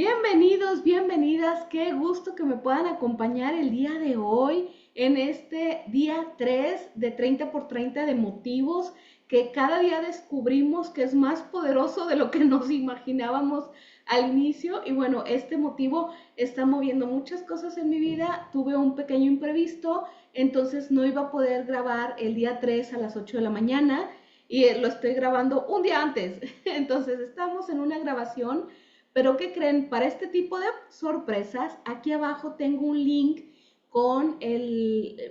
Bienvenidos, bienvenidas, qué gusto que me puedan acompañar el día de hoy en este día 3 de 30 por 30 de motivos que cada día descubrimos que es más poderoso de lo que nos imaginábamos al inicio. Y bueno, este motivo está moviendo muchas cosas en mi vida. Tuve un pequeño imprevisto, entonces no iba a poder grabar el día 3 a las 8 de la mañana y lo estoy grabando un día antes. Entonces estamos en una grabación, pero ¿qué creen? Para este tipo de sorpresas, aquí abajo tengo un link con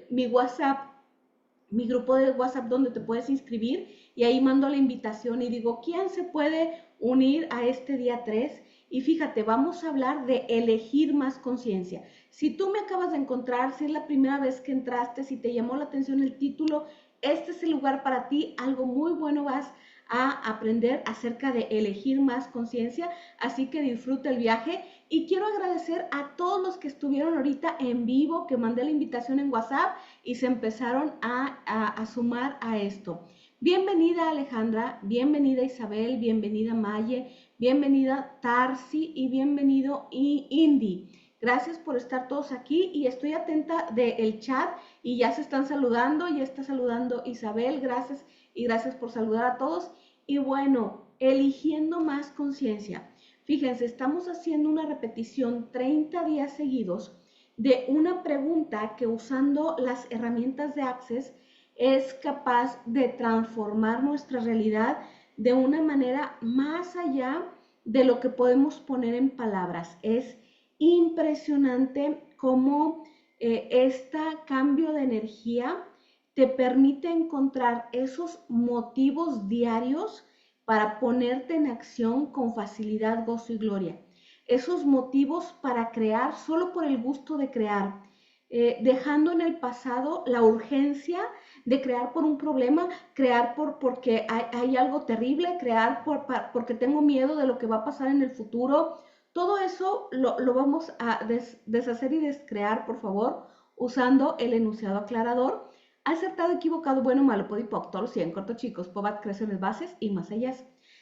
mi WhatsApp, mi grupo de WhatsApp donde te puedes inscribir y ahí mando la invitación y digo, ¿quién se puede unir a este día 3? Y fíjate, vamos a hablar de elegir más conciencia. Si tú me acabas de encontrar, si es la primera vez que entraste, si te llamó la atención el título, este es el lugar para ti, algo muy bueno vas a aprender acerca de elegir más conciencia, así que disfruta el viaje y quiero agradecer a todos los que estuvieron ahorita en vivo, que mandé la invitación en WhatsApp y se empezaron a sumar a esto. Bienvenida Alejandra, bienvenida Isabel, bienvenida Maye, bienvenida Tarsi y bienvenido Indy. Gracias por estar todos aquí y estoy atenta del chat y ya se están saludando, ya está saludando Isabel, gracias y gracias por saludar a todos. Y bueno, eligiendo más conciencia. Fíjense, estamos haciendo una repetición 30 días seguidos de una pregunta que usando las herramientas de Access es capaz de transformar nuestra realidad de una manera más allá de lo que podemos poner en palabras. Es impresionante cómo este cambio de energía te permite encontrar esos motivos diarios para ponerte en acción con facilidad, gozo y gloria. Esos motivos para crear solo por el gusto de crear, dejando en el pasado la urgencia de crear por un problema, crear porque hay algo terrible, crear porque tengo miedo de lo que va a pasar en el futuro. Todo eso lo vamos a deshacer y descrear, por favor, usando el enunciado aclarador. Acertado, equivocado, bueno, malo, podipoc, todos los 100, corto, chicos, pobat, creaciones, bases y más allá.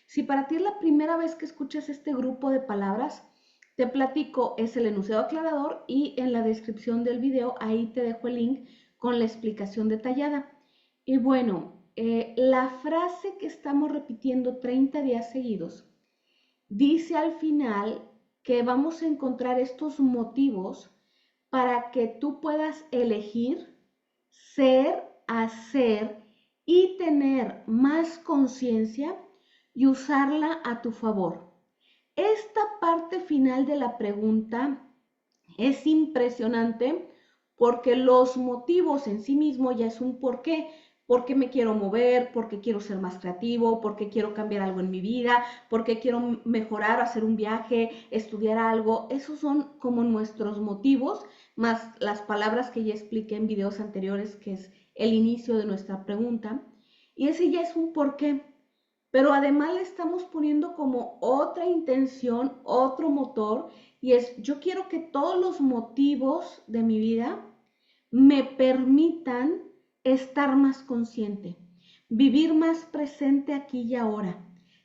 Si para ti es la primera vez que escuchas este grupo de palabras, te platico, es el enunciado aclarador y en la descripción del video ahí te dejo el link con la explicación detallada. Y bueno, la frase que estamos repitiendo 30 días seguidos dice al final que vamos a encontrar estos motivos para que tú puedas elegir ser, hacer y tener más conciencia y usarla a tu favor. Esta parte final de la pregunta es impresionante porque los motivos en sí mismo ya es un porqué. ¿Por qué me quiero mover? ¿Por qué quiero ser más creativo? ¿Por qué quiero cambiar algo en mi vida? ¿Por qué quiero mejorar, hacer un viaje, estudiar algo? Esos son como nuestros motivos, más las palabras que ya expliqué en videos anteriores, que es el inicio de nuestra pregunta. Y ese ya es un porqué. Pero además le estamos poniendo como otra intención, otro motor, y es, yo quiero que todos los motivos de mi vida me permitan estar más consciente, vivir más presente aquí y ahora,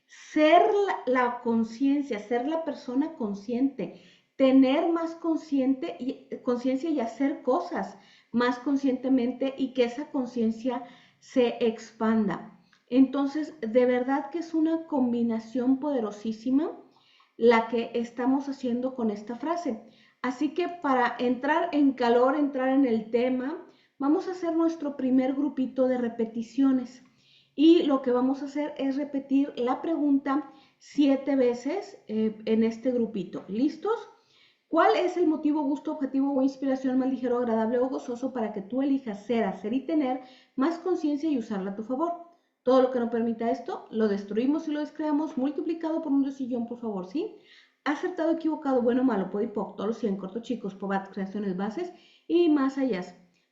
ser la conciencia, ser la persona consciente, tener más conciencia y hacer cosas más conscientemente y que esa conciencia se expanda. Entonces, de verdad que es una combinación poderosísima la que estamos haciendo con esta frase. Así que para entrar en calor, entrar en el tema, vamos a hacer nuestro primer grupito de repeticiones. Y lo que vamos a hacer es repetir la pregunta 7 veces en este grupito. ¿Listos? ¿Cuál es el motivo, gusto, objetivo o inspiración más ligero, agradable o gozoso para que tú elijas ser, hacer y tener más conciencia y usarla a tu favor? Todo lo que no permita esto, lo destruimos y lo descreamos multiplicado por un decillón, por favor, ¿sí? Acertado, equivocado, bueno, malo, podipoc, todos los 100, corto, chicos, pobat, creaciones, bases y más allá.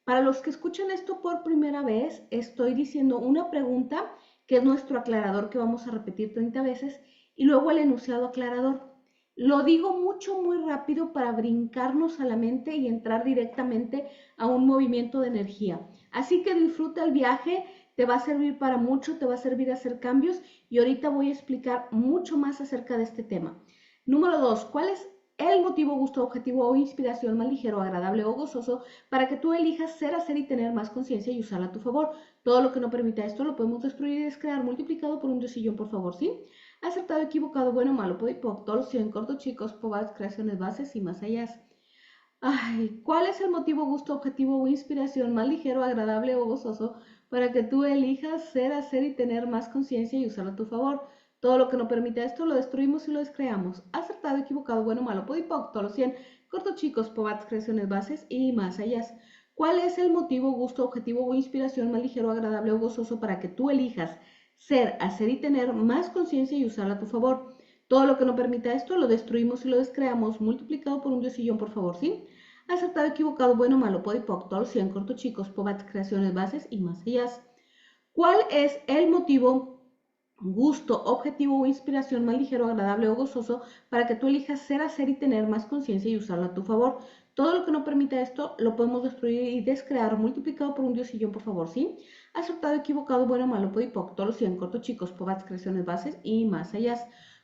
Para los que escuchan esto por primera vez, estoy diciendo una pregunta que es nuestro aclarador que vamos a repetir 30 veces y luego el enunciado aclarador. Lo digo mucho, muy rápido para brincarnos a la mente y entrar directamente a un movimiento de energía. Así que disfruta el viaje, te va a servir para mucho, te va a servir a hacer cambios y ahorita voy a explicar mucho más acerca de este tema. Número 2, ¿cuál es el motivo, gusto, objetivo o inspiración más ligero, agradable o gozoso para que tú elijas ser, hacer y tener más conciencia y usarla a tu favor. Todo lo que no permita esto lo podemos destruir y descrear multiplicado por un diosillón, por favor, ¿sí? Acertado, equivocado, bueno, malo, podipoc, torsión, corto, chicos, pobas, creaciones, bases y más allá. Ay, ¿cuál es el motivo, gusto, objetivo o inspiración más ligero, agradable o gozoso para que tú elijas ser, hacer y tener más conciencia y usarlo a tu favor? Todo lo que no permita esto lo destruimos y lo descreamos. Acertado, equivocado, bueno, malo, podipoc, todos los 100, corto, chicos, pobats, creaciones, bases y más allá. ¿Cuál es el motivo, gusto, objetivo o inspiración más ligero, agradable o gozoso para que tú elijas ser, hacer y tener más conciencia y usarla a tu favor? Todo lo que no permita esto lo destruimos y lo descreamos multiplicado por un diosillón, por favor, ¿sí? Acertado, equivocado, bueno, malo, podipoc, todos los 100, corto, chicos, pobats, creaciones, bases y más allá. ¿Cuál es el motivo, gusto, objetivo o inspiración más ligero, agradable o gozoso para que tú elijas ser, hacer y tener más conciencia y usarlo a tu favor? Todo lo que no permita esto lo podemos destruir y descrear multiplicado por un diosillón, por favor, ¿sí? Acertado, equivocado, bueno, malo, podipoc, todos los 100, corto, chicos, pobats, creaciones, bases y más allá.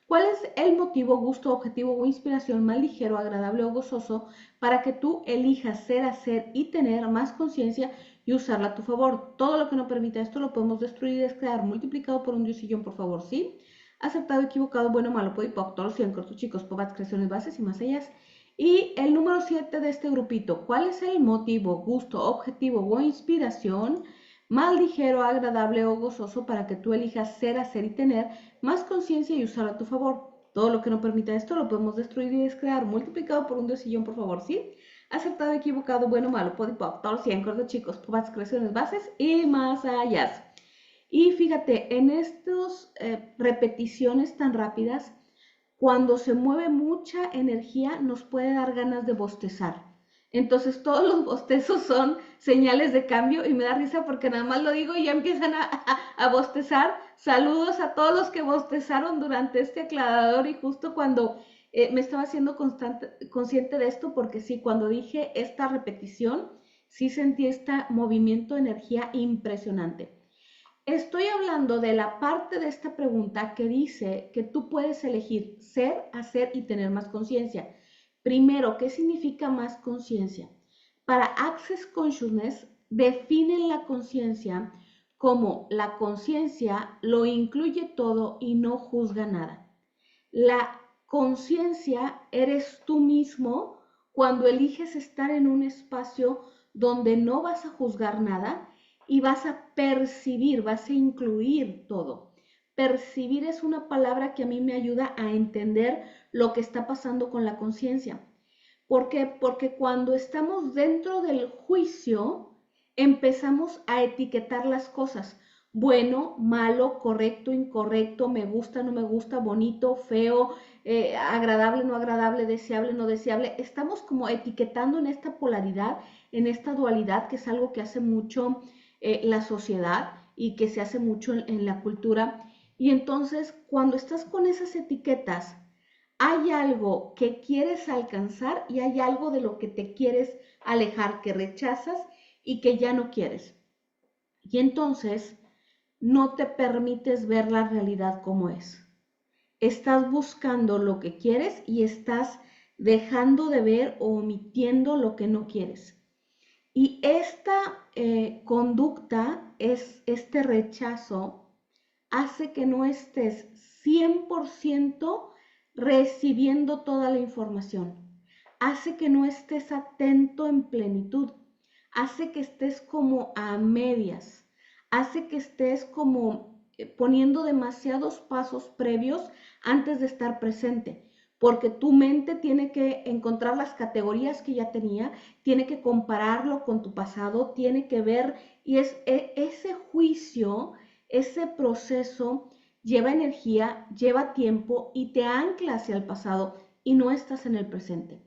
¿Cuál es el motivo, gusto, objetivo o inspiración más ligero, agradable o gozoso para que tú elijas ser, hacer y tener más conciencia y usarla a tu favor? Todo lo que no permita esto lo podemos destruir y descrear multiplicado por un diosillón, por favor, ¿sí? Aceptado, equivocado, bueno, malo, podipoc, todos los 100, cortos, chicos, pobats, creaciones, bases y más allá. Y el número 7 de este grupito, ¿cuál es el motivo, gusto, objetivo o inspiración más ligero, agradable o gozoso para que tú elijas ser, hacer y tener más conciencia y usarlo a tu favor? Todo lo que no permita esto lo podemos destruir y descrear multiplicado por un diosillón, por favor, ¿sí? Acertado, equivocado, bueno, malo, podipoc, todos los 100, cortos, chicos, pobats, creaciones, bases y más allá. Y fíjate, en estas repeticiones tan rápidas, cuando se mueve mucha energía, nos puede dar ganas de bostezar. Entonces todos los bostezos son señales de cambio y me da risa porque nada más lo digo y ya empiezan a bostezar. Saludos a todos los que bostezaron durante este aclarador y justo cuando me estaba haciendo consciente de esto porque sí, cuando dije esta repetición, sí sentí este movimiento de energía impresionante. Estoy hablando de la parte de esta pregunta que dice que tú puedes elegir ser, hacer y tener más conciencia. Primero, ¿qué significa más conciencia? Para Access Consciousness definen la conciencia como la conciencia lo incluye todo y no juzga nada. La conciencia eres tú mismo cuando eliges estar en un espacio donde no vas a juzgar nada y vas a percibir, vas a incluir todo. Percibir es una palabra que a mí me ayuda a entender lo que está pasando con la conciencia. ¿Por qué? Porque cuando estamos dentro del juicio, empezamos a etiquetar las cosas. Bueno, malo, correcto, incorrecto, me gusta, no me gusta, bonito, feo, agradable, no agradable, deseable, no deseable. Estamos como etiquetando en esta polaridad, en esta dualidad, que es algo que hace mucho la sociedad y que se hace mucho en la cultura. Y entonces, cuando estás con esas etiquetas, hay algo que quieres alcanzar y hay algo de lo que te quieres alejar, que rechazas y que ya no quieres. Y entonces no te permites ver la realidad como es. Estás buscando lo que quieres y estás dejando de ver o omitiendo lo que no quieres. Y esta conducta, este rechazo, hace que no estés 100% recibiendo toda la información. Hace que no estés atento en plenitud. Hace que estés como a medias. Hace que estés como poniendo demasiados pasos previos antes de estar presente. Porque tu mente tiene que encontrar las categorías que ya tenía, tiene que compararlo con tu pasado, tiene que ver, y es ese juicio, ese proceso lleva energía, lleva tiempo y te ancla hacia el pasado y no estás en el presente.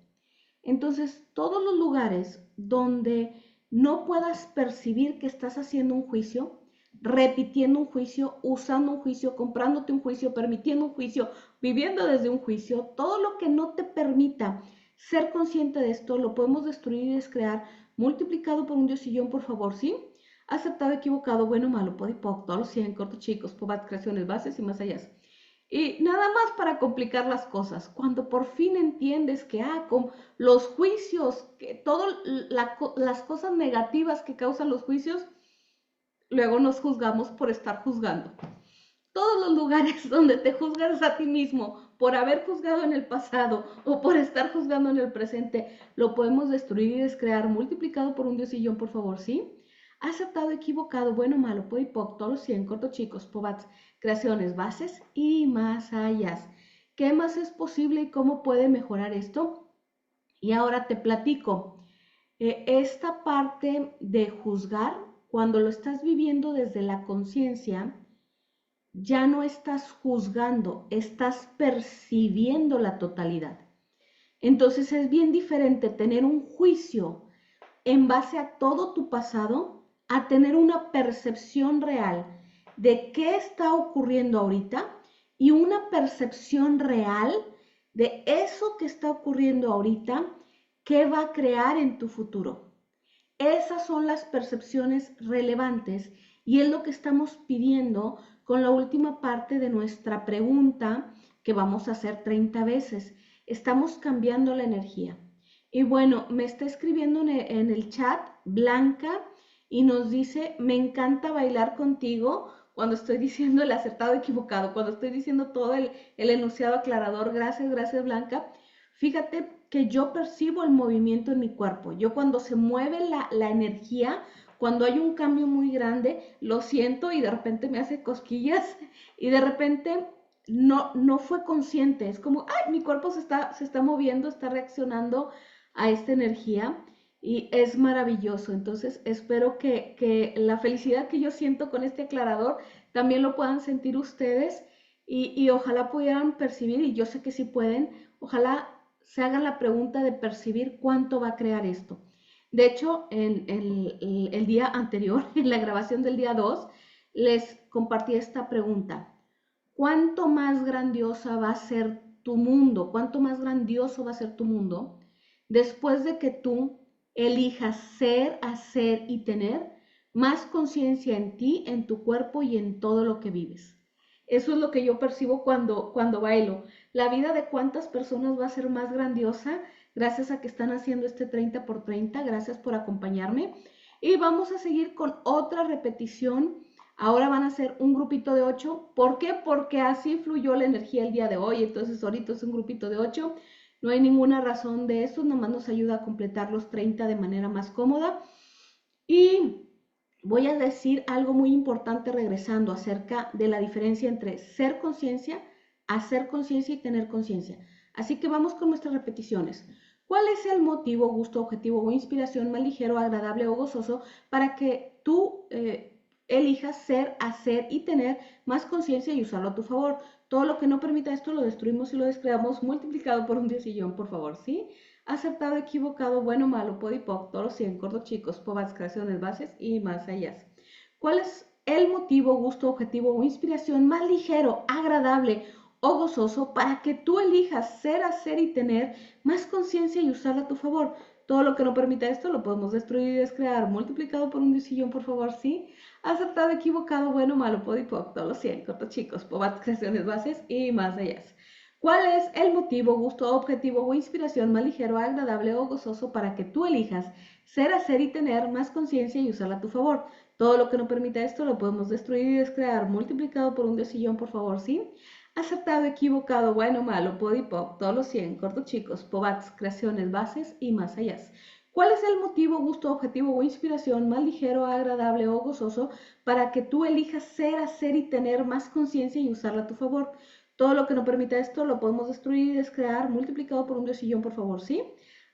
Entonces, todos los lugares donde no puedas percibir que estás haciendo un juicio, repitiendo un juicio, usando un juicio, comprándote un juicio, permitiendo un juicio, viviendo desde un juicio, todo lo que no te permita ser consciente de esto, lo podemos destruir y descrear, multiplicado por un diosillón, por favor, ¿sí? Aceptado, equivocado, bueno, malo, podipoc, todos los 100, cortos, chicos, pobats, creaciones, bases y más allá. Y nada más para complicar las cosas. Cuando por fin entiendes que con los juicios, que todas las cosas negativas que causan los juicios, luego nos juzgamos por estar juzgando. Todos los lugares donde te juzgas a ti mismo por haber juzgado en el pasado o por estar juzgando en el presente, lo podemos destruir y descrear multiplicado por un diosillón, por favor, ¿sí? Aceptado, equivocado, bueno, malo, poipoc, todos los 100, corto, chicos, pobats, creaciones, bases y más allá. ¿Qué más es posible y cómo puede mejorar esto? Y ahora te platico. Esta parte de juzgar, cuando lo estás viviendo desde la conciencia, ya no estás juzgando, estás percibiendo la totalidad. Entonces es bien diferente tener un juicio en base a todo tu pasado a tener una percepción real de qué está ocurriendo ahorita y una percepción real de eso que está ocurriendo ahorita, qué va a crear en tu futuro. Esas son las percepciones relevantes y es lo que estamos pidiendo con la última parte de nuestra pregunta que vamos a hacer 30 veces. Estamos cambiando la energía. Y bueno, me está escribiendo en el chat Blanca y nos dice, me encanta bailar contigo cuando estoy diciendo el acertado equivocado, cuando estoy diciendo todo el enunciado aclarador. Gracias, gracias Blanca. Fíjate que yo percibo el movimiento en mi cuerpo. Yo cuando se mueve la energía, cuando hay un cambio muy grande, lo siento y de repente me hace cosquillas y de repente no fue consciente. Es como, ay, mi cuerpo se está moviendo, está reaccionando a esta energía y es maravilloso. Entonces espero que la felicidad que yo siento con este aclarador también lo puedan sentir ustedes y ojalá pudieran percibir, y yo sé que sí pueden, ojalá se hagan la pregunta de percibir cuánto va a crear esto. De hecho, en el día anterior, en la grabación del día 2, les compartí esta pregunta. ¿Cuánto más grandiosa va a ser tu mundo? ¿Cuánto más grandioso va a ser tu mundo después de que tú elijas ser, hacer y tener más conciencia en ti, en tu cuerpo y en todo lo que vives? Eso es lo que yo percibo cuando bailo. La vida de cuántas personas va a ser más grandiosa gracias a que están haciendo este 30 por 30. Gracias por acompañarme. Y vamos a seguir con otra repetición. Ahora van a ser un grupito de 8. ¿Por qué? Porque así fluyó la energía el día de hoy. Entonces ahorita es un grupito de 8. No hay ninguna razón de eso. Nomás nos ayuda a completar los 30 de manera más cómoda. Y voy a decir algo muy importante regresando acerca de la diferencia entre ser conciencia, hacer conciencia y tener conciencia. Así que vamos con nuestras repeticiones. ¿Cuál es el motivo, gusto, objetivo o inspiración más ligero, agradable o gozoso para que tú elijas ser, hacer y tener más conciencia y usarlo a tu favor? Todo lo que no permita esto lo destruimos y lo descreamos multiplicado por un diosillón, por favor, ¿sí? Acertado, equivocado, bueno, malo, podipoc, todos los 100, cortos, chicos, pobats, creaciones, bases y más allá. ¿Cuál es el motivo, gusto, objetivo o inspiración más ligero, agradable o gozoso para que tú elijas ser, hacer y tener más conciencia y usarla a tu favor? Todo lo que no permita esto lo podemos destruir y descrear, multiplicado por un diosillón, por favor, ¿sí? Acertado, equivocado, bueno, malo, podipoc, todos los 100, cortos, chicos, pobats, creaciones, bases y más allá. ¿Cuál es el motivo, gusto, objetivo o inspiración más ligero, agradable o gozoso para que tú elijas ser, hacer y tener más conciencia y usarla a tu favor? Todo lo que no permita esto lo podemos destruir y descrear, multiplicado por un diosillón, por favor, ¿sí? Acertado, equivocado, bueno, malo, podipoc, todos los 100, cortos, chicos, pobats, creaciones, bases y más allá. ¿Cuál es el motivo, gusto, objetivo o inspiración más ligero, agradable o gozoso para que tú elijas ser, hacer y tener más conciencia y usarla a tu favor? Todo lo que no permita esto lo podemos destruir y descrear, multiplicado por un diosillón, por favor, ¿sí?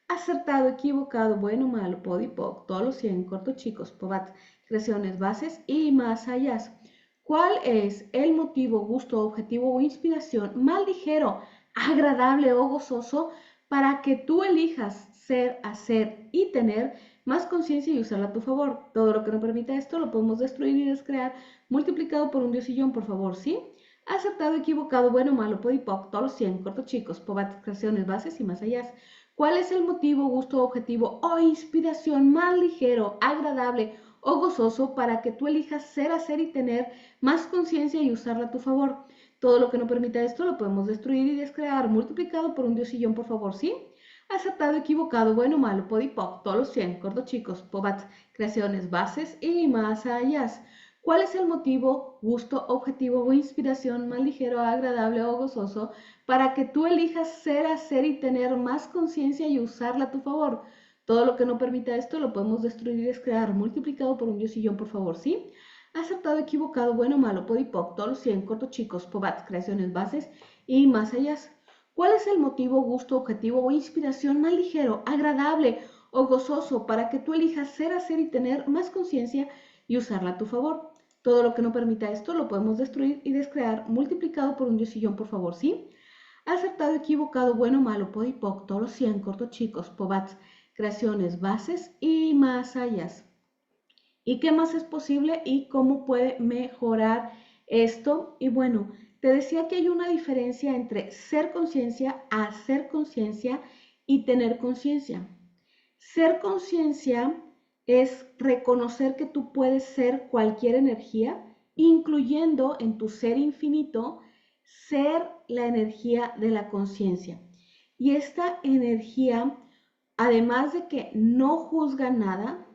Acertado, equivocado, bueno, malo, podipoc, todos los 100, cortos, chicos, pobats, creaciones, bases y más allá. ¿Cuál es el motivo, gusto, objetivo o inspiración más ligero, agradable o gozoso para que tú elijas ser, hacer y tener más conciencia y usarla a tu favor? Todo lo que no permita esto lo podemos destruir y descrear, multiplicado por un diosillón, por favor, ¿sí? Acertado, equivocado, bueno, malo, podipoc, todos los 100, cortos, chicos, pobats, creaciones, bases y más allá. ¿Cuál es el motivo, gusto, objetivo o inspiración más ligero, agradable o gozoso para que tú elijas ser, hacer y tener más conciencia y usarla a tu favor? Todo lo que no permita esto lo podemos destruir y descrear. Multiplicado por un diosillón, por favor, ¿sí? Acertado, equivocado, bueno, malo, podipoc, todos los 100, cortos, chicos, pobats, creaciones, bases y más allá. ¿Cuál es el motivo, gusto, objetivo o inspiración más ligero, agradable o gozoso para que tú elijas ser, hacer y tener más conciencia y usarla a tu favor? Todo lo que no permita esto lo podemos destruir y descrear. Multiplicado por un diosillón, por favor, ¿sí? Acertado, equivocado, bueno, malo, podipoc, todos los 100, cortos, chicos, pobats, creaciones, bases y más allá. ¿Cuál es el motivo, gusto, objetivo o inspiración más ligero, agradable o gozoso para que tú elijas ser, hacer y tener más conciencia y usarla a tu favor? Todo lo que no permita esto lo podemos destruir y descrear. Multiplicado por un diosillón, por favor, ¿sí? Acertado, equivocado, bueno, malo, podipoc, todos los 100, cortos, chicos, pobats, creaciones, bases y más allá. ¿Y qué más es posible y cómo puede mejorar esto? Y bueno, te decía que hay una diferencia entre ser conciencia, hacer conciencia y tener conciencia. Ser conciencia es reconocer que tú puedes ser cualquier energía, incluyendo en tu ser infinito, ser la energía de la conciencia. Y esta energía, además de que no juzga nada,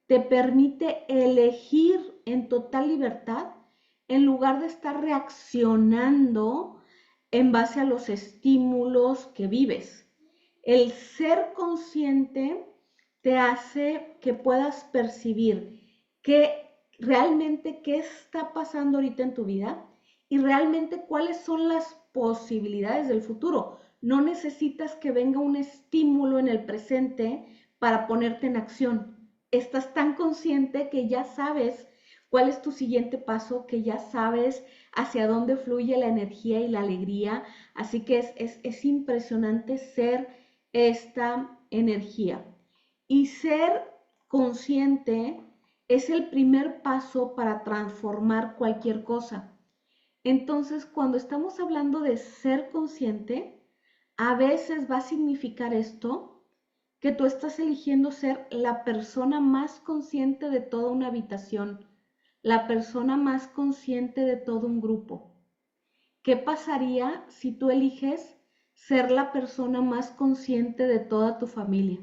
te permite elegir en total libertad en lugar de estar reaccionando en base a los estímulos que vives. El ser consciente te hace que puedas percibir que realmente qué está pasando ahorita en tu vida y realmente cuáles son las posibilidades del futuro. No necesitas que venga un estímulo en el presente para ponerte en acción. Estás tan consciente que ya sabes cuál es tu siguiente paso, que ya sabes hacia dónde fluye la energía y la alegría. Así que es impresionante ser esta energía. Y ser consciente es el primer paso para transformar cualquier cosa. Entonces, cuando estamos hablando de ser consciente, a veces va a significar esto, que tú estás eligiendo ser la persona más consciente de toda una habitación, la persona más consciente de todo un grupo. ¿Qué pasaría si tú eliges ser la persona más consciente de toda tu familia?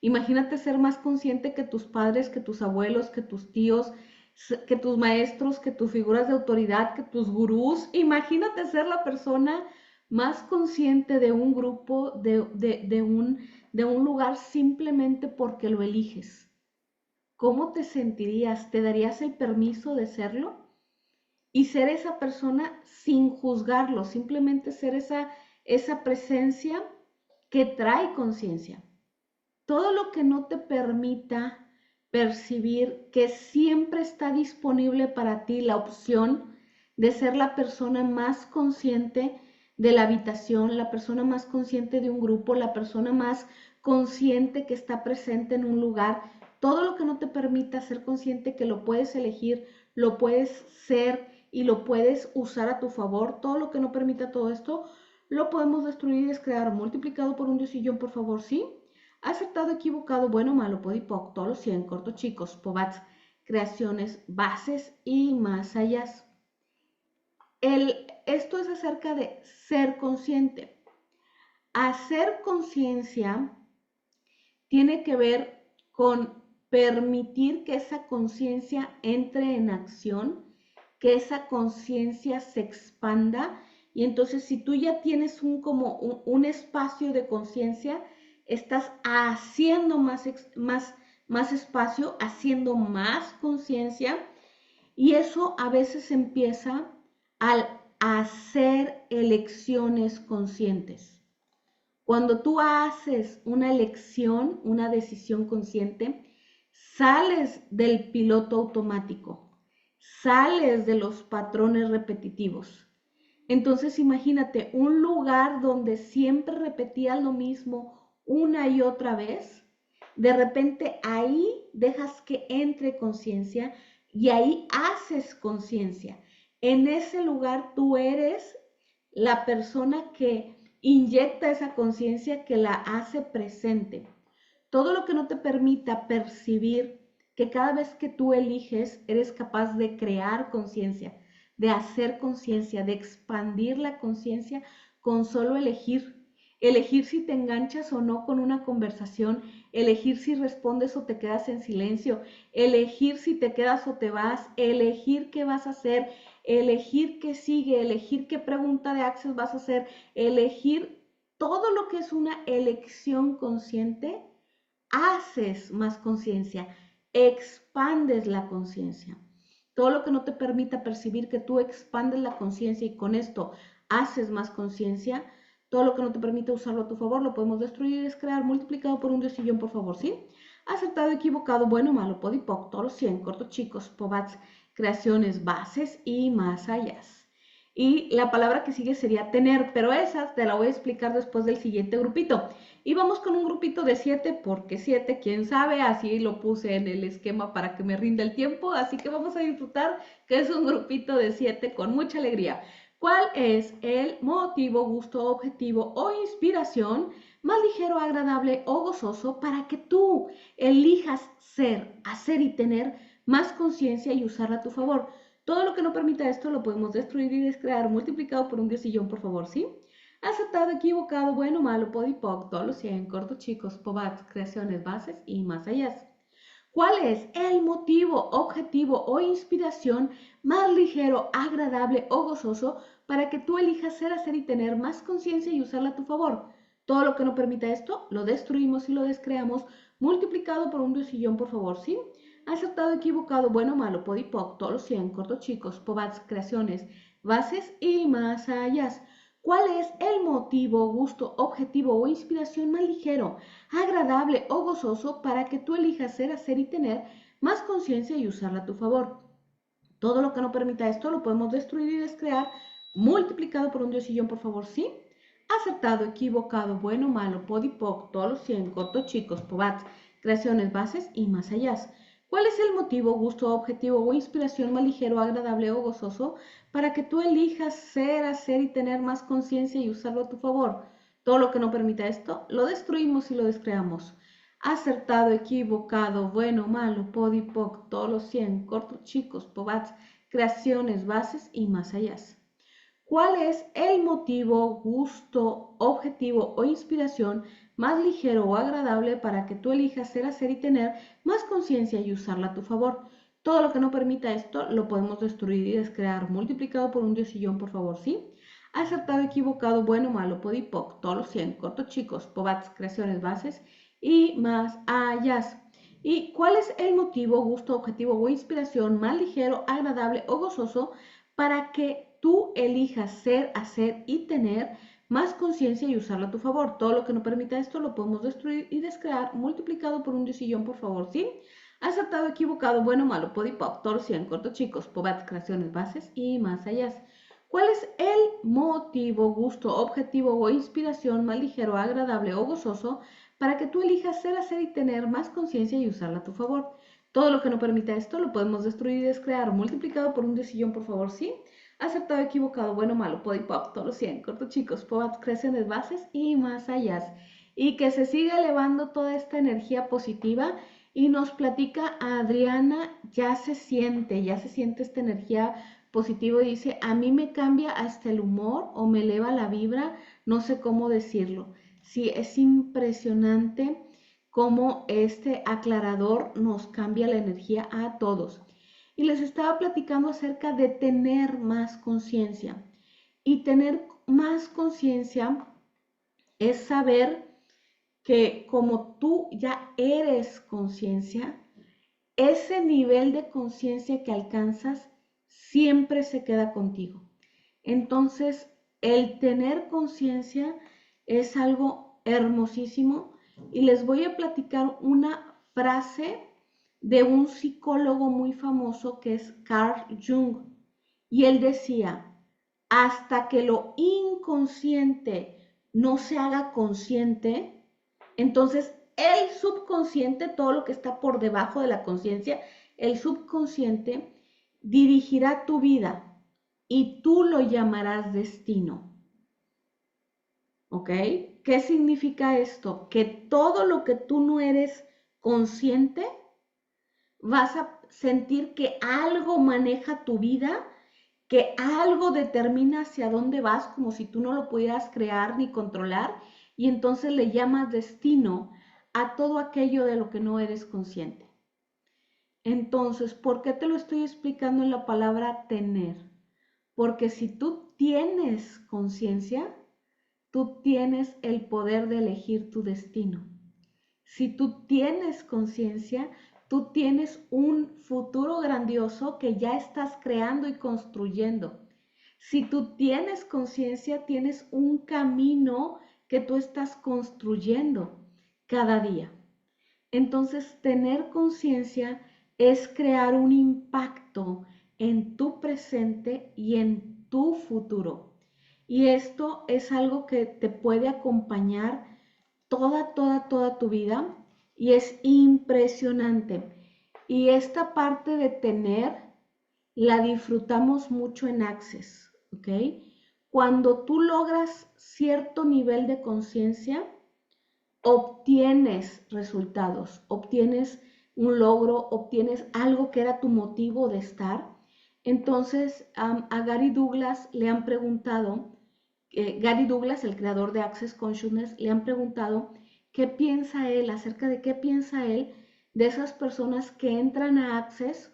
Imagínate ser más consciente que tus padres, que tus abuelos, que tus tíos, que tus maestros, que tus figuras de autoridad, que tus gurús. Imagínate ser la persona más consciente de un grupo, de un lugar simplemente porque lo eliges. ¿Cómo te sentirías? ¿Te darías el permiso de serlo? Y ser esa persona sin juzgarlo, simplemente ser esa presencia que trae conciencia. Todo lo que no te permita percibir que siempre está disponible para ti la opción de ser la persona más consciente de la habitación, la persona más consciente de un grupo, la persona más consciente que está presente en un lugar, todo lo que no te permita ser consciente que lo puedes elegir, lo puedes ser y lo puedes usar a tu favor, todo lo que no permita todo esto, lo podemos destruir y descrear. Multiplicado por un diosillón, por favor, ¿sí? Acertado, equivocado, bueno, malo, podipoc, todos los 100, cortos, chicos, pobats, creaciones, bases y más allá. Esto es acerca de ser consciente. Hacer conciencia tiene que ver con permitir que esa conciencia entre en acción, que esa conciencia se expanda. Y entonces si tú ya tienes un espacio de conciencia, estás haciendo más espacio, haciendo más conciencia. Y eso a veces empieza al hacer elecciones conscientes. Cuando tú haces una elección, una decisión consciente, sales del piloto automático, sales de los patrones repetitivos. Entonces imagínate un lugar donde siempre repetías lo mismo una y otra vez, de repente ahí dejas que entre conciencia y ahí haces conciencia. En ese lugar tú eres la persona que inyecta esa conciencia, que la hace presente. Todo lo que no te permita percibir que cada vez que tú eliges eres capaz de crear conciencia, de hacer conciencia, de expandir la conciencia con solo elegir. Elegir si te enganchas o no con una conversación, elegir si respondes o te quedas en silencio, elegir si te quedas o te vas, elegir qué vas a hacer, elegir qué sigue, elegir qué pregunta de Access vas a hacer, elegir todo lo que es una elección consciente, haces más conciencia, expandes la conciencia. Todo lo que no te permita percibir que tú expandes la conciencia y con esto haces más conciencia, todo lo que no te permite usarlo a tu favor, lo podemos destruir y descrear, multiplicado por un diosillón, por favor, ¿sí? Acertado, equivocado, bueno, malo, podipoc, todos los 100, cortos, chicos, pobats, creaciones, bases y más allá. Y la palabra que sigue sería tener, pero esa te la voy a explicar después del siguiente grupito. Y vamos con un grupito de 7, porque 7, quién sabe, así lo puse en el esquema para que me rinda el tiempo, así que vamos a disfrutar que es un grupito de 7 con mucha alegría. ¿Cuál es el motivo, gusto, objetivo o inspiración más ligero, agradable o gozoso para que tú elijas ser, hacer y tener más conciencia y usarla a tu favor? Todo lo que no permita esto lo podemos destruir y descrear, multiplicado por un diosillón, por favor, ¿sí? Acertado, equivocado, bueno, malo, podipoc, todos los 100, cortos, chicos, pobats, creaciones, bases y más allá. ¿Cuál es el motivo, objetivo o inspiración más ligero, agradable o gozoso para que tú elijas ser, hacer y tener más conciencia y usarla a tu favor? Todo lo que no permita esto, lo destruimos y lo descreamos, multiplicado por un diosillón, por favor, ¿sí? Acertado, equivocado, bueno, malo, podipoc, todos los 100, cortos, chicos, pobats, creaciones, bases y más allá. ¿Cuál es el motivo, gusto, objetivo o inspiración más ligero, agradable o gozoso para que tú elijas ser, hacer y tener más conciencia y usarla a tu favor? Todo lo que no permita esto lo podemos destruir y descrear, multiplicado por un diosillón, por favor, ¿sí? Acertado, equivocado, bueno, malo, podipoc, todos los 100, cortos, chicos, pobats, creaciones, bases y más allá. ¿Cuál es el motivo, gusto, objetivo o inspiración más ligero, agradable o gozoso para que tú elijas ser, hacer y tener más conciencia y usarlo a tu favor? Todo lo que no permita esto, lo destruimos y lo descreamos. Acertado, equivocado, bueno, malo, podipoc, todos los 100, cortos, chicos, pobats, creaciones, bases y más allá. ¿Cuál es el motivo, gusto, objetivo o inspiración más ligero o agradable para que tú elijas ser, hacer y tener más conciencia y usarla a tu favor? Todo lo que no permita esto lo podemos destruir y descrear, multiplicado por un diosillón, por favor, ¿sí? Acertado, equivocado, bueno, malo, podipoc, todos los 100, cortos, chicos, pobats, creaciones, bases y más allá. ¿Y cuál es el motivo, gusto, objetivo o inspiración más ligero, agradable o gozoso para que tú elijas ser, hacer y tener más conciencia y usarlo a tu favor? Todo lo que no permita esto lo podemos destruir y descrear, multiplicado por un diosillón, por favor, ¿sí? Acertado, equivocado, bueno, malo, podipoc, todos los 100, cortos, chicos, pobats, creaciones, bases y más allá. ¿Cuál es el motivo, gusto, objetivo o inspiración más ligero, agradable o gozoso para que tú elijas ser, hacer y tener más conciencia y usarla a tu favor? Todo lo que no permita esto lo podemos destruir y descrear, multiplicado por un diosillón, por favor, ¿sí? Acertado, equivocado, bueno, malo, podipoc, todos los 100, cortos, chicos, pobats, creaciones, bases y más allá. Y que se siga elevando toda esta energía positiva. Y nos platica Adriana, ya se siente esta energía positiva y dice, a mí me cambia hasta el humor o me eleva la vibra, no sé cómo decirlo. Sí, es impresionante cómo este aclarador nos cambia la energía a todos. Y les estaba platicando acerca de tener más conciencia. Y tener más conciencia es saber que como tú ya eres conciencia, ese nivel de conciencia que alcanzas siempre se queda contigo. Entonces, el tener conciencia es algo hermosísimo y les voy a platicar una frase de un psicólogo muy famoso que es Carl Jung. Y él decía, hasta que lo inconsciente no se haga consciente, entonces el subconsciente, todo lo que está por debajo de la conciencia, el subconsciente dirigirá tu vida y tú lo llamarás destino. ¿Ok? ¿Qué significa esto? Que todo lo que tú no eres consciente, vas a sentir que algo maneja tu vida que algo determina hacia dónde vas como si tú no lo pudieras crear ni controlar, y entonces le llamas destino a todo aquello de lo que no eres consciente. Entonces, ¿por qué te lo estoy explicando en la palabra tener? Porque si tú tienes conciencia, tú tienes el poder de elegir tu destino. Si tú tienes conciencia, tú tienes un futuro grandioso que ya estás creando y construyendo. Si tú tienes conciencia, tienes un camino que tú estás construyendo cada día. Entonces, tener conciencia es crear un impacto en tu presente y en tu futuro. Y esto es algo que te puede acompañar toda tu vida y es impresionante. Y esta parte de tener la disfrutamos mucho en Access, ¿ok? Cuando tú logras cierto nivel de conciencia, obtienes resultados, obtienes un logro, obtienes algo que era tu motivo de estar. Entonces, a Gary Douglas le han preguntado, Gary Douglas, el creador de Access Consciousness, le han preguntado qué piensa él, acerca de qué piensa él de esas personas que entran a Access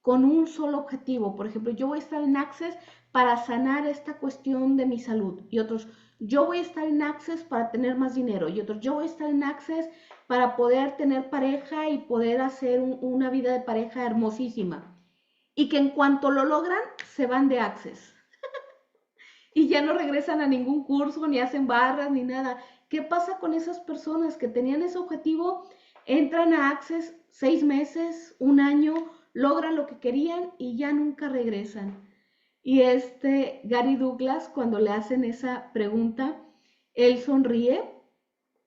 con un solo objetivo. Por ejemplo, yo voy a estar en Access para sanar esta cuestión de mi salud, y otros, yo voy a estar en Access para tener más dinero, y otros, yo voy a estar en Access para poder tener pareja y poder hacer una vida de pareja hermosísima. Y que en cuanto lo logran, se van de Access y ya no regresan a ningún curso, ni hacen barras, ni nada. ¿Qué pasa con esas personas que tenían ese objetivo? Entran a Access 6 meses, un año, logran lo que querían y ya nunca regresan. Y Gary Douglas, cuando le hacen esa pregunta, él sonríe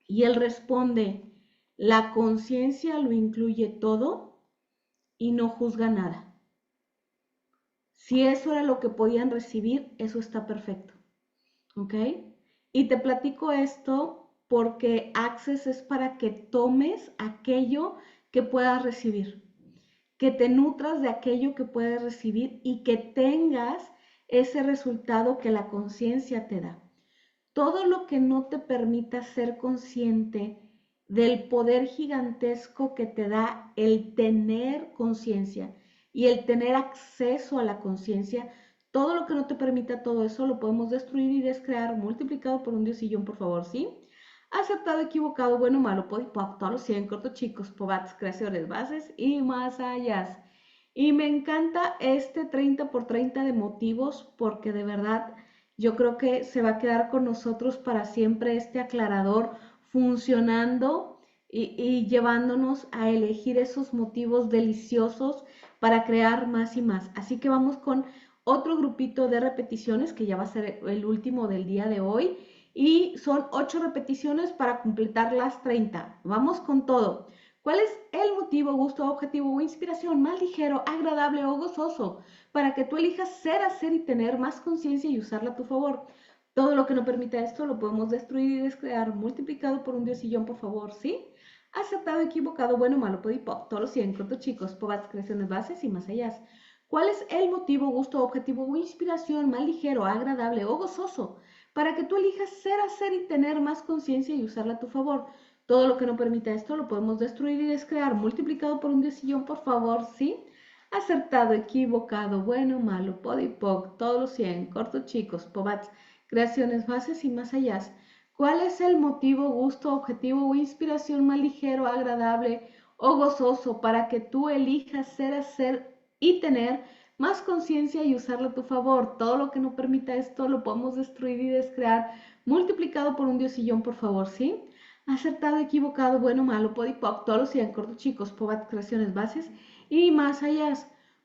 y él responde: la conciencia lo incluye todo y no juzga nada. Si eso era lo que podían recibir, eso está perfecto, ¿ok? Y te platico esto porque Access es para que tomes aquello que puedas recibir, que te nutras de aquello que puedes recibir y que tengas ese resultado que la conciencia te da. Todo lo que no te permita ser consciente del poder gigantesco que te da el tener conciencia y el tener acceso a la conciencia, todo lo que no te permita todo eso lo podemos destruir y descrear, multiplicado por un diosillón, por favor, ¿sí? Aceptado, equivocado, bueno, malo, podipoc, todos los 100 cortos chicos, pobats, creaciones, bases y más allá. Y me encanta este 30 por 30 de motivos porque de verdad yo creo que se va a quedar con nosotros para siempre este aclarador funcionando y llevándonos a elegir esos motivos deliciosos para crear más y más. Así que vamos con otro grupito de repeticiones que ya va a ser el último del día de hoy. Y son 8 repeticiones para completar las 30. Vamos con todo. ¿Cuál es el motivo, gusto, objetivo o inspiración más ligero, agradable o gozoso para que tú elijas ser, hacer y tener más conciencia y usarla a tu favor? Todo lo que no permita esto lo podemos destruir y descrear, multiplicado por un diosillón, por favor, ¿sí? Aceptado, equivocado, bueno, malo, podipoc, todos los 100, cortos chicos, pobats, creaciones, bases y más allá. ¿Cuál es el motivo, gusto, objetivo o inspiración más ligero, agradable o gozoso para que tú elijas ser, hacer y tener más conciencia y usarla a tu favor? Todo lo que no permita esto lo podemos destruir y descrear, multiplicado por un diosillón, por favor, ¿sí? Acertado, equivocado, bueno, malo, podipoc, todos los 100, cortos chicos, pobats, creaciones, bases y más allá. ¿Cuál es el motivo, gusto, objetivo o inspiración más ligero, agradable o gozoso para que tú elijas ser, hacer y tener más conciencia y usarlo a tu favor? Todo lo que no permita esto lo podemos destruir y descrear, multiplicado por un diosillón, por favor, ¿sí? Acertado, equivocado, bueno, malo, podipoc, todos los 100, cortos chicos, pobats, creaciones, bases y más allá.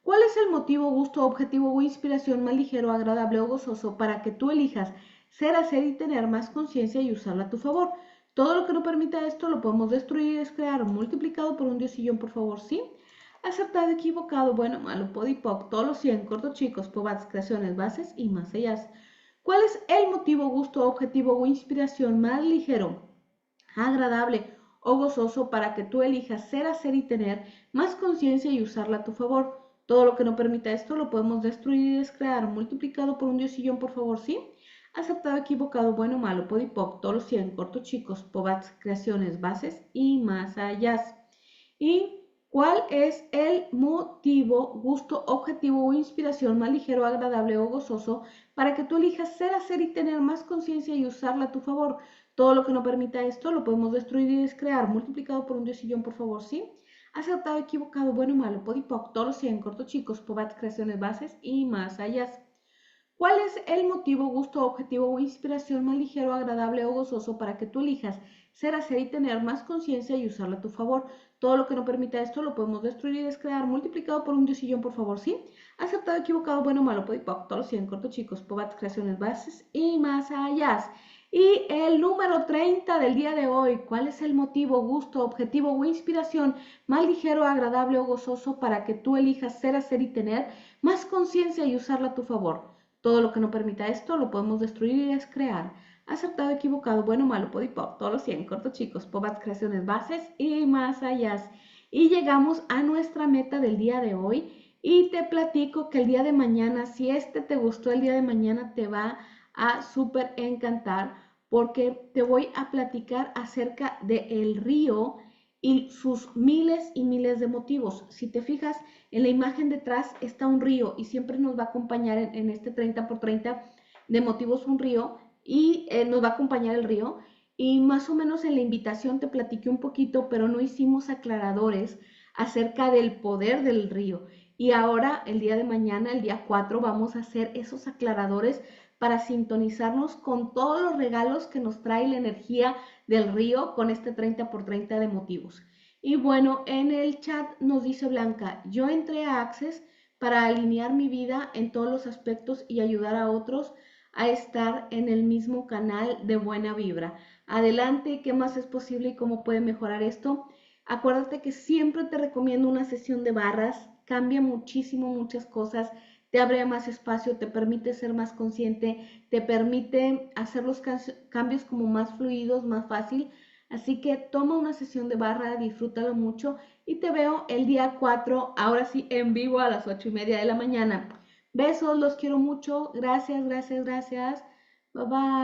¿Cuál es el motivo, gusto, objetivo o inspiración más ligero, agradable o gozoso para que tú elijas ser, hacer y tener más conciencia y usarla a tu favor? Todo lo que no permita esto lo podemos destruir y descrear, multiplicado por un diosillón, por favor, ¿sí? Acertado, equivocado, bueno, malo, podipoc, todos los 100, cortos chicos, pobats, creaciones, bases y más allá. ¿Cuál es el motivo, gusto, objetivo o inspiración más ligero, agradable o gozoso para que tú elijas ser, hacer y tener más conciencia y usarla a tu favor? Todo lo que no permita esto lo podemos destruir y descrear. Multiplicado por un diosillón, por favor, ¿sí? Aceptado, equivocado, bueno, malo, podipoc, todos los 100, cortos, chicos, pobats, creaciones, bases y más allá. ¿Y cuál es el motivo, gusto, objetivo o inspiración más ligero, agradable o gozoso para que tú elijas ser, hacer y tener más conciencia y usarla a tu favor? Todo lo que no permita esto lo podemos destruir y descrear. Multiplicado por un diosillón, por favor, ¿sí? Acertado, equivocado, bueno, malo, podipoc, todos los 100, cortos, chicos, pobats, creaciones, bases y más allá. ¿Cuál es el motivo, gusto, objetivo o inspiración más ligero, agradable o gozoso para que tú elijas ser, hacer y tener más conciencia y usarla a tu favor? Todo lo que no permita esto lo podemos destruir y descrear. Multiplicado por un diosillón, por favor, ¿sí? Aceptado, equivocado, bueno, malo, podipoc, todos los 100, cortos, chicos, pobats, creaciones, bases y más allá. Y el número 30 del día de hoy, ¿cuál es el motivo, gusto, objetivo o inspiración más ligero, agradable o gozoso para que tú elijas ser, hacer y tener más conciencia y usarla a tu favor? Todo lo que no permita esto lo podemos destruir y descrear. Acertado, equivocado, bueno, malo, podipop, todos los 100, cortos, chicos, pobats, creaciones, bases y más allá. Y llegamos a nuestra meta del día de hoy y te platico que el día de mañana, si este te gustó, el día de mañana te va a súper encantar porque te voy a platicar acerca del río y sus miles y miles de motivos. Si te fijas, en la imagen detrás está un río y siempre nos va a acompañar en este 30 por 30 de motivos un río y nos va a acompañar el río. Y más o menos en la invitación te platiqué un poquito, pero no hicimos aclaradores acerca del poder del río. Y ahora, el día de mañana, el día 4, vamos a hacer esos aclaradores para sintonizarnos con todos los regalos que nos trae la energía del río con este 30 por 30 de motivos. Y bueno, en el chat nos dice Blanca, yo entré a Access para alinear mi vida en todos los aspectos y ayudar a otros a estar en el mismo canal de buena vibra. Adelante, ¿qué más es posible y cómo puede mejorar esto? Acuérdate que siempre te recomiendo una sesión de barras, cambia muchísimo muchas cosas, te abre más espacio, te permite ser más consciente, te permite hacer los cambios como más fluidos, más fácil. Así que toma una sesión de barra, disfrútalo mucho y te veo el día 4, ahora sí en vivo a las 8:30 de la mañana. Besos, los quiero mucho. Gracias, gracias, gracias. Bye bye.